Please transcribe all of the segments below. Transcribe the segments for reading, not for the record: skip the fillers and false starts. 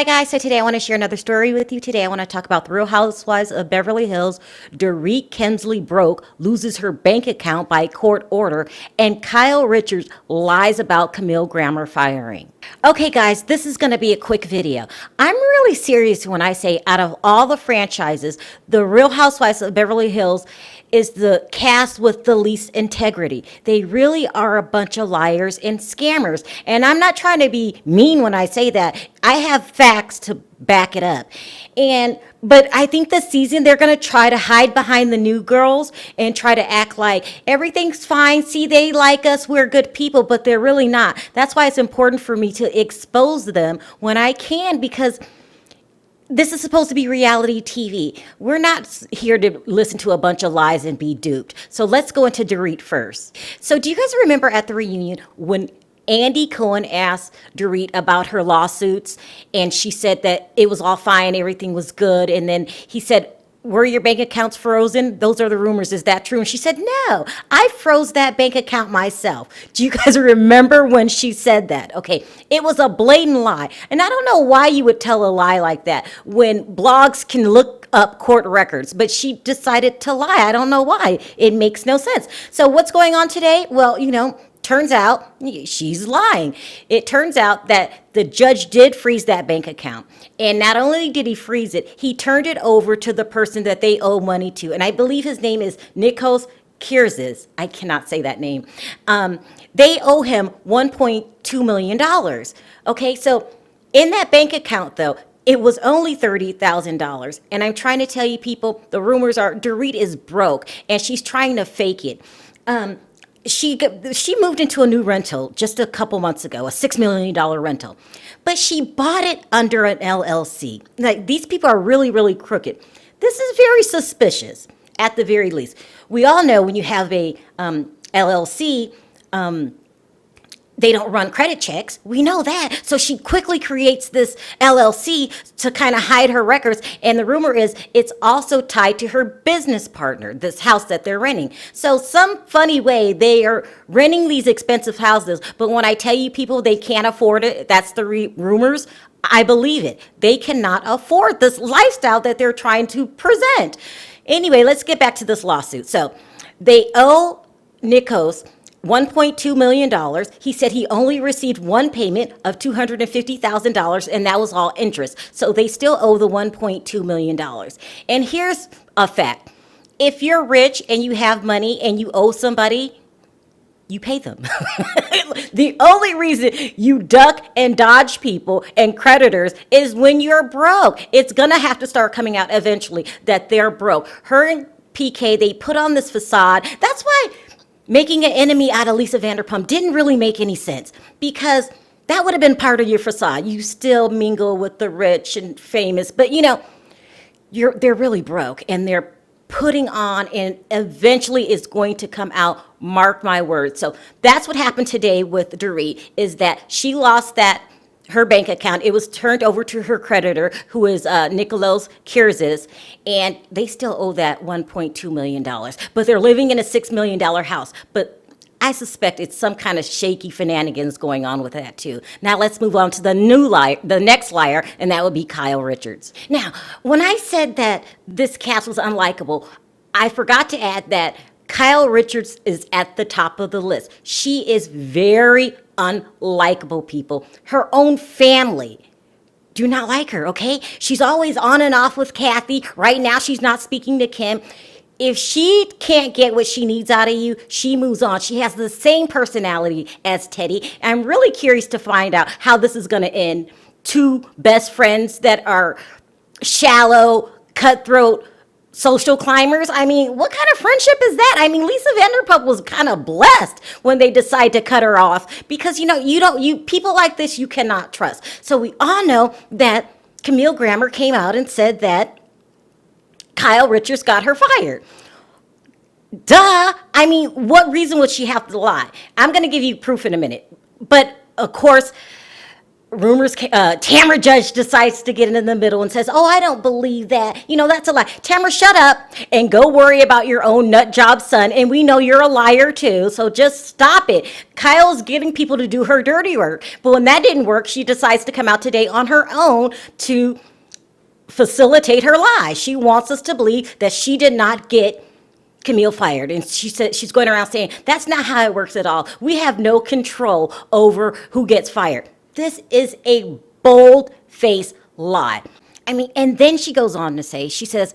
Hi guys, so today I want to share another story with you. Today I want to talk about the Real Housewives of Beverly Hills. Dorit Kemsley BROKE loses her bank account by court order, and Kyle Richards lies about Camille Grammer firing. Okay guys, this is going to be a quick video. I'm really serious when I say out of all the franchises, the Real Housewives of Beverly Hills is the cast with the least integrity. They really are a bunch of liars and scammers. And I'm not trying to be mean when I say that. I have facts to back it up. But I think this season they're going to try to hide behind the new girls and try to act like everything's fine. See, they like us. We're good people, but they're really not. That's why it's important for me to expose them when I can, because this is supposed to be reality TV. We're not here to listen to a bunch of lies and be duped. So let's go into Dorit first. So do you guys remember at the reunion when Andy Cohen asked Dorit about her lawsuits, and she said that it was all fine, everything was good, and then he said, were your bank accounts frozen? Those are the rumors. Is that true? And she said, no, I froze that bank account myself. Do you guys remember when she said that? Okay, it was a blatant lie. And I don't know why you would tell a lie like that when blogs can look up court records, but she decided to lie. I don't know why. It makes no sense. So what's going on today? Well, turns out she's lying. It turns out that the judge did freeze that bank account. And not only did he freeze it, he turned it over to the person that they owe money to. And I believe his name is Nikos Kirzis. I cannot say that name. They owe him $1.2 million. Okay, so in that bank account, though, it was only $30,000. And I'm trying to tell you people, the rumors are Dorit is broke and she's trying to fake it. She moved into a new rental just a couple months ago, a $6 million rental, but she bought it under an LLC. Like, these people are really, really crooked. This is very suspicious, at the very least. We all know when you have a LLC, they don't run credit checks. We know that. So she quickly creates this LLC to kind of hide her records. And the rumor is it's also tied to her business partner, this house that they're renting. So some funny way they are renting these expensive houses. But when I tell you people they can't afford it, that's the rumors. I believe it. They cannot afford this lifestyle that they're trying to present. Anyway, let's get back to this lawsuit. So they owe Nikos $1.2 million. He said he only received one payment of $250,000, and that was all interest. So they still owe the $1.2 million. And here's a fact. If you're rich and you have money and you owe somebody, you pay them. The only reason you duck and dodge people and creditors is when you're broke. It's going to have to start coming out eventually that they're broke. Her and PK, they put on this facade. That's why making an enemy out of Lisa Vanderpump didn't really make any sense, because that would have been part of your facade. You still mingle with the rich and famous, but they're really broke and they're putting on, and eventually it's going to come out, mark my words. So that's what happened today with Dorit, is that she lost her bank account. It was turned over to her creditor, who is Nikos Kirzis, and they still owe that $1.2 million. But they're living in a $6 million house. But I suspect it's some kind of shaky shenanigans going on with that too. Now let's move on to the next liar, and that would be Kyle Richards. Now, when I said that this cast was unlikable, I forgot to add that Kyle Richards is at the top of the list. She is very unlikable, people. Her own family do not like her, okay? She's always on and off with Kathy. Right now, she's not speaking to Kim. If she can't get what she needs out of you, she moves on. She has the same personality as Teddy. I'm really curious to find out how this is going to end. Two best friends that are shallow, cutthroat, social climbers. I mean, what kind of friendship is that? I mean, Lisa Vanderpump was kind of blessed when they decide to cut her off, because you people like this you cannot trust. So we all know that Camille Grammer came out and said that Kyle Richards got her fired. Duh. I mean, what reason would she have to lie? I'm going to give you proof in a minute. But of course, rumors, Tamara Judge decides to get in the middle and says, oh, I don't believe that. That's a lie. Tamara, shut up and go worry about your own nut job son. And we know you're a liar too, so just stop it. Kyle's getting people to do her dirty work. But when that didn't work, she decides to come out today on her own to facilitate her lie. She wants us to believe that she did not get Camille fired. And she said she's going around saying, that's not how it works at all. We have no control over who gets fired. This is a bold-faced lie. And then she goes on to say, she says,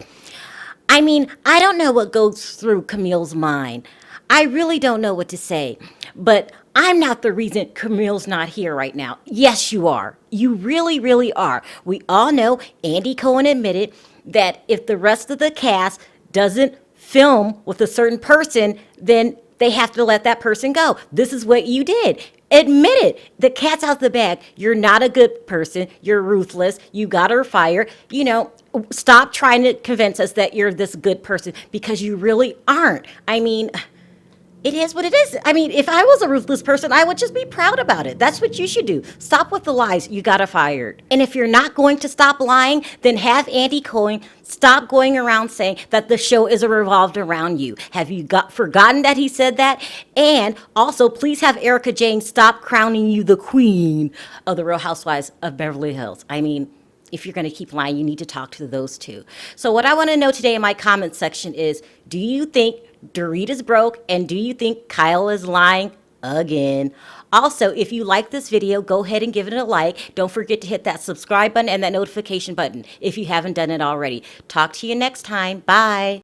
I don't know what goes through Camille's mind. I really don't know what to say, but I'm not the reason Camille's not here right now. Yes, you are. You really, really are. We all know Andy Cohen admitted that if the rest of the cast doesn't film with a certain person, then they have to let that person go. This is what you did. Admit it. The cat's out the bag. You're not a good person. You're ruthless. You got her fired. Stop trying to convince us that you're this good person, because you really aren't. It is what it is. If I was a ruthless person, I would just be proud about it. That's what you should do. Stop with the lies. You got her fired. And if you're not going to stop lying, then have Andy Cohen stop going around saying that the show is revolved around you. Have you forgotten that he said that? And also, please have Erica Jane stop crowning you the queen of the Real Housewives of Beverly Hills. If you're going to keep lying, you need to talk to those two. So what I want to know today in my comment section is, do you think Dorit is broke, and do you think Kyle is lying again? Also, if you like this video, go ahead and give it a like. Don't forget to hit that subscribe button and that notification button if you haven't done it already. Talk to you next time. Bye.